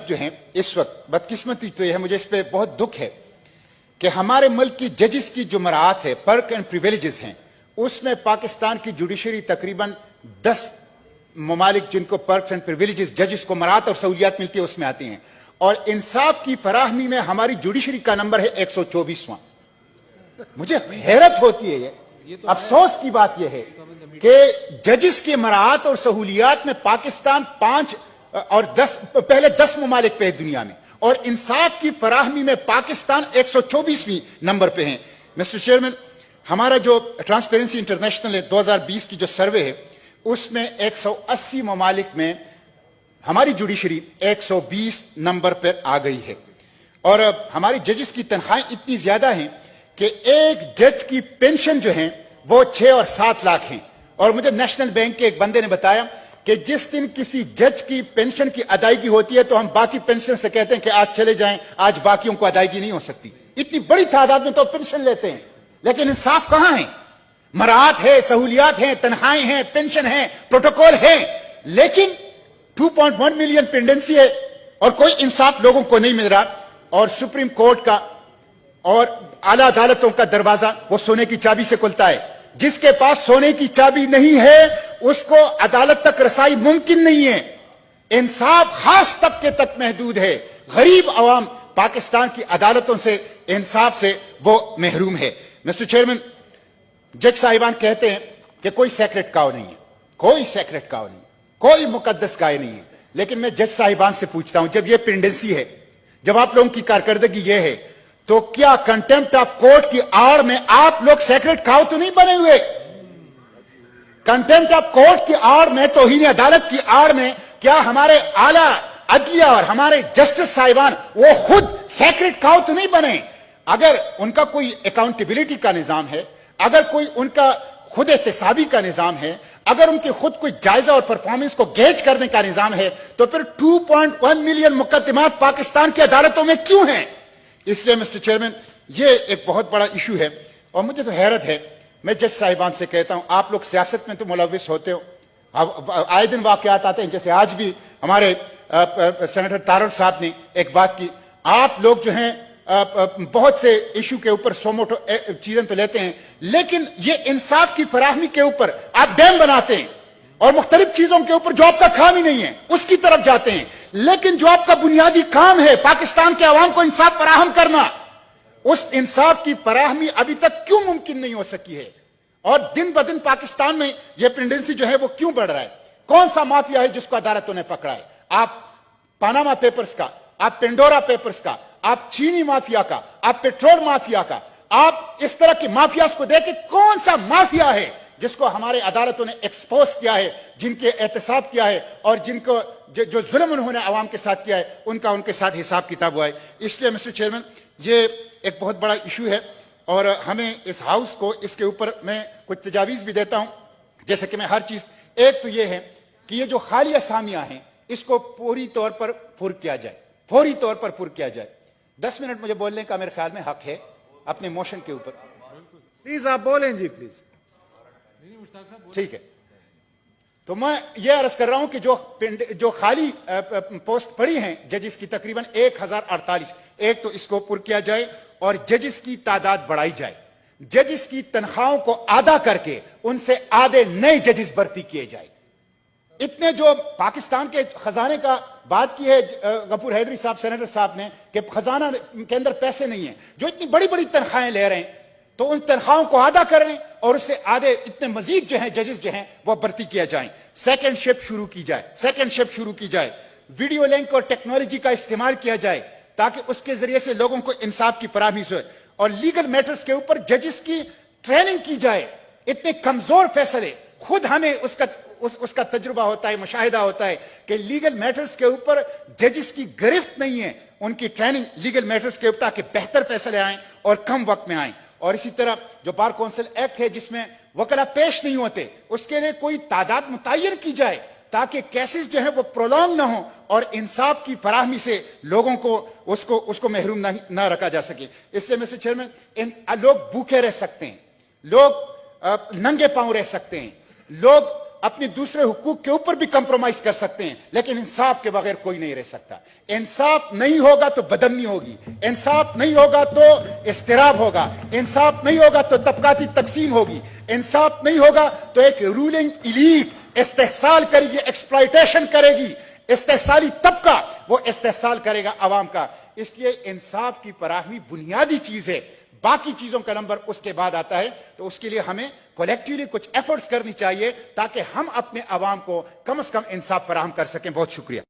ملک جو ہیں اس وقت بدقسمتی تو یہ ہے, مجھے اس پہ بہت دکھ ہے کہ ہمارے ملک کی ججز کی جو مراعات ہے, پرک اینڈ پریویلیجز ہیں, اس میں پاکستان کی جوڈیشری تقریباً 10 ممالک جن کو پرکس اینڈ پریویلیجز ججز کو مراعات اور سہولیات ملتی ہے اس میں آتی ہیں, اور انصاف کی فراہمی میں ہماری جوڈیشری کا نمبر ہے 124واں. مجھے حیرت ہوتی ہے, یہ افسوس کی بات یہ ہے کہ ججز کی مراعات اور سہولیات میں پاکستان 5 اور 10 پہلے 10 ممالک پہ ہے دنیا میں, اور انصاف کی فراہمی میں پاکستان 124ویں نمبر پہ ہیں. مسٹر چیئرمین, ہمارا جو ٹرانسپیرنسی انٹرنیشنل 2020 کی جو سروے ہے اس میں 180 ممالک میں ہماری جوڈیشری 120 نمبر پر آ گئی ہے, اور ہماری ججز کی تنخواہیں اتنی زیادہ ہیں کہ ایک جج کی پینشن جو ہیں وہ 6 اور 7 لاکھ ہیں. اور مجھے نیشنل بینک کے ایک بندے نے بتایا کہ جس دن کسی جج کی پینشن کی ادائیگی ہوتی ہے تو ہم باقی پینشن سے کہتے ہیں کہ آج چلے جائیں, آج باقیوں کو ادائیگی نہیں ہو سکتی. اتنی بڑی تعداد میں تو پینشن لیتے ہیں, لیکن انصاف کہاں ہے؟ مراعات ہے, سہولیات ہیں, تنخواہیں ہیں, پینشن ہیں, پروٹوکول ہیں, لیکن 2.1 ملین پینڈنسی ہے اور کوئی انصاف لوگوں کو نہیں مل رہا. اور سپریم کورٹ کا اور اعلیٰ عدالتوں کا دروازہ وہ سونے کی چابی سے کھلتا ہے. جس کے پاس سونے کی چابی نہیں ہے اس کو عدالت تک رسائی ممکن نہیں ہے. انصاف خاص طبقے تک محدود ہے. غریب عوام پاکستان کی عدالتوں سے, انصاف سے وہ محروم ہے. مسٹر چیئرمین, جج صاحبان کہتے ہیں کہ کوئی سیکرٹ کاؤ نہیں ہے, کوئی سیکرٹ کاؤ نہیں, کوئی مقدس گائے نہیں ہے. لیکن میں جج صاحبان سے پوچھتا ہوں, جب یہ پینڈنسی ہے, جب آپ لوگوں کی کارکردگی یہ ہے, تو کیا کنٹمپٹ آف کورٹ کی آڑ میں آپ لوگ سیکرٹ کاؤ تو نہیں بنے ہوئے؟ کنٹمپٹ آف کورٹ کی آڑ میں, توہین عدالت کی آڑ میں کیا ہمارے اعلیٰ عدلیہ اور ہمارے جسٹس صاحبان وہ خود سیکرٹ کاؤ تو نہیں بنے؟ اگر ان کا کوئی اکاؤنٹیبلٹی کا نظام ہے, اگر کوئی ان کا خود احتسابی کا نظام ہے, اگر ان کے خود کوئی جائزہ اور پرفارمنس کو گیج کرنے کا نظام ہے, تو پھر 2.1 ملین مقدمات پاکستان کی عدالتوں میں کیوں ہیں؟ اس لیے مسٹر چیئرمین, یہ ایک بہت بڑا ایشو ہے, اور مجھے تو حیرت ہے. میں جج صاحبان سے کہتا ہوں, آپ لوگ سیاست میں تو ملوث ہوتے ہو, آئے دن واقعات آتے ہیں, جیسے آج بھی ہمارے سینیٹر تارڑ صاحب نے ایک بات کی. آپ لوگ جو ہیں بہت سے ایشو کے اوپر سوموٹو چیزیں تو لیتے ہیں, لیکن یہ انصاف کی فراہمی کے اوپر آپ ڈیم بناتے ہیں, اور مختلف چیزوں کے اوپر جو آپ کا کام ہی نہیں ہے اس کی طرف جاتے ہیں. لیکن جو آپ کا بنیادی کام ہے پاکستان کے عوام کو انصاف فراہم کرنا, اس انصاف کی فراہمی ابھی تک کیوں ممکن نہیں ہو سکی ہے؟ اور دن بدن پاکستان میں یہ پینڈنسی جو ہے وہ کیوں بڑھ رہا ہے؟ کون سا مافیا ہے جس کو عدالتوں نے پکڑا ہے؟ آپ پاناما پیپرز کا, آپ پینڈورا پیپرز کا, آپ چینی مافیا کا, آپ پیٹرول مافیا کا, آپ اس طرح کی مافیاز کو دیکھ کے کون سا مافیا ہے جس کو ہمارے عدالتوں نے ایکسپوز کیا ہے, جن کے احتساب کیا ہے, اور جن کو جو ظلم انہوں نے عوام کے ساتھ کیا ہے ان کا ان کے ساتھ حساب کتاب ہوا ہے. اس لیے مسٹر چیئرمین, یہ ایک بہت بڑا ایشو ہے, اور ہمیں اس ہاؤس کو اس کے اوپر میں کچھ تجاویز بھی دیتا ہوں. جیسے کہ میں ہر چیز, ایک تو یہ ہے کہ یہ جو خالی اسامیاں ہیں اس کو پوری طور پر پر کیا جائے, فوری طور پر پر کیا جائے. 10 منٹ مجھے بولنے کا میرے خیال میں حق ہے اپنے موشن کے اوپر. پلیز آپ بولیں جی, پلیز. ٹھیک ہے, تو میں یہ عرض کر رہا ہوں کہ جو خالی پوسٹ پڑی ہیں ججز کی تقریباً 1048, ایک تو اس کو پر کیا جائے اور ججز کی تعداد بڑھائی جائے. ججز کی تنخواہوں کو آدھا کر کے ان سے آدھے نئے ججز بھرتی کیے جائے. اتنے جو پاکستان کے خزانے کا بات کی ہے غفور حیدری صاحب, سینیٹر صاحب نے, کہ خزانہ کے اندر پیسے نہیں ہیں, جو اتنی بڑی بڑی تنخواہیں لے رہے ہیں, تو ان تنخواہوں کو آدھا کریں اور اس سے آدھے اتنے مزید جو ہیں ججز جو ہیں وہ بھرتی کیا جائیں. سیکنڈ شفٹ شروع کی جائے, سیکنڈ شفٹ شروع کی جائے. ویڈیو لنک اور ٹیکنالوجی کا استعمال کیا جائے تاکہ اس کے ذریعے سے لوگوں کو انصاف کی فراہمی سے, اور لیگل میٹرز کے اوپر ججز کی ٹریننگ کی جائے. اتنے کمزور فیصلے, خود ہمیں اس کا تجربہ ہوتا ہے, مشاہدہ ہوتا ہے کہ لیگل میٹرز کے اوپر ججز کی گرفت نہیں ہے. ان کی ٹریننگ لیگل میٹرز کے اوپر تاکہ بہتر فیصلے آئیں اور کم وقت میں آئیں. اور اسی طرح جو بار کونسل ایکٹ ہے جس میں وکلا پیش نہیں ہوتے, اس کے لیے کوئی تعداد متعین کی جائے تاکہ کیسز جو ہیں وہ پرولونگ نہ ہوں اور انصاف کی فراہمی سے لوگوں کو اس کو محروم نہ رکھا جا سکے. اس لیے مسٹر چیئرمین, لوگ بھوکے رہ سکتے ہیں, لوگ ننگے پاؤں رہ سکتے ہیں, لوگ اپنے دوسرے حقوق کے اوپر بھی کمپرومائز کر سکتے ہیں، لیکن انصاف کے بغیر کوئی نہیں رہ سکتا. انصاف نہیں ہوگا تو بدامنی ہوگی، انصاف نہیں ہوگا تو اضطراب ہوگا، انصاف نہیں ہوگا تو طبقاتی تقسیم ہوگی، انصاف نہیں ہوگا تو ایک رولنگ ایلیٹ استحصال کرے گی، ایکسپلائٹیشن کرے گی. استحصالی طبقہ وہ استحصال کرے گا عوام کا. اس لیے انصاف کی فراہمی بنیادی چیز ہے، باقی چیزوں کا نمبر اس کے بعد آتا ہے. تو اس کے لیے ہمیں کولیکٹیولی کچھ ایفرٹس کرنی چاہیے تاکہ ہم اپنے عوام کو کم از کم انصاف فراہم کر سکیں. بہت شکریہ.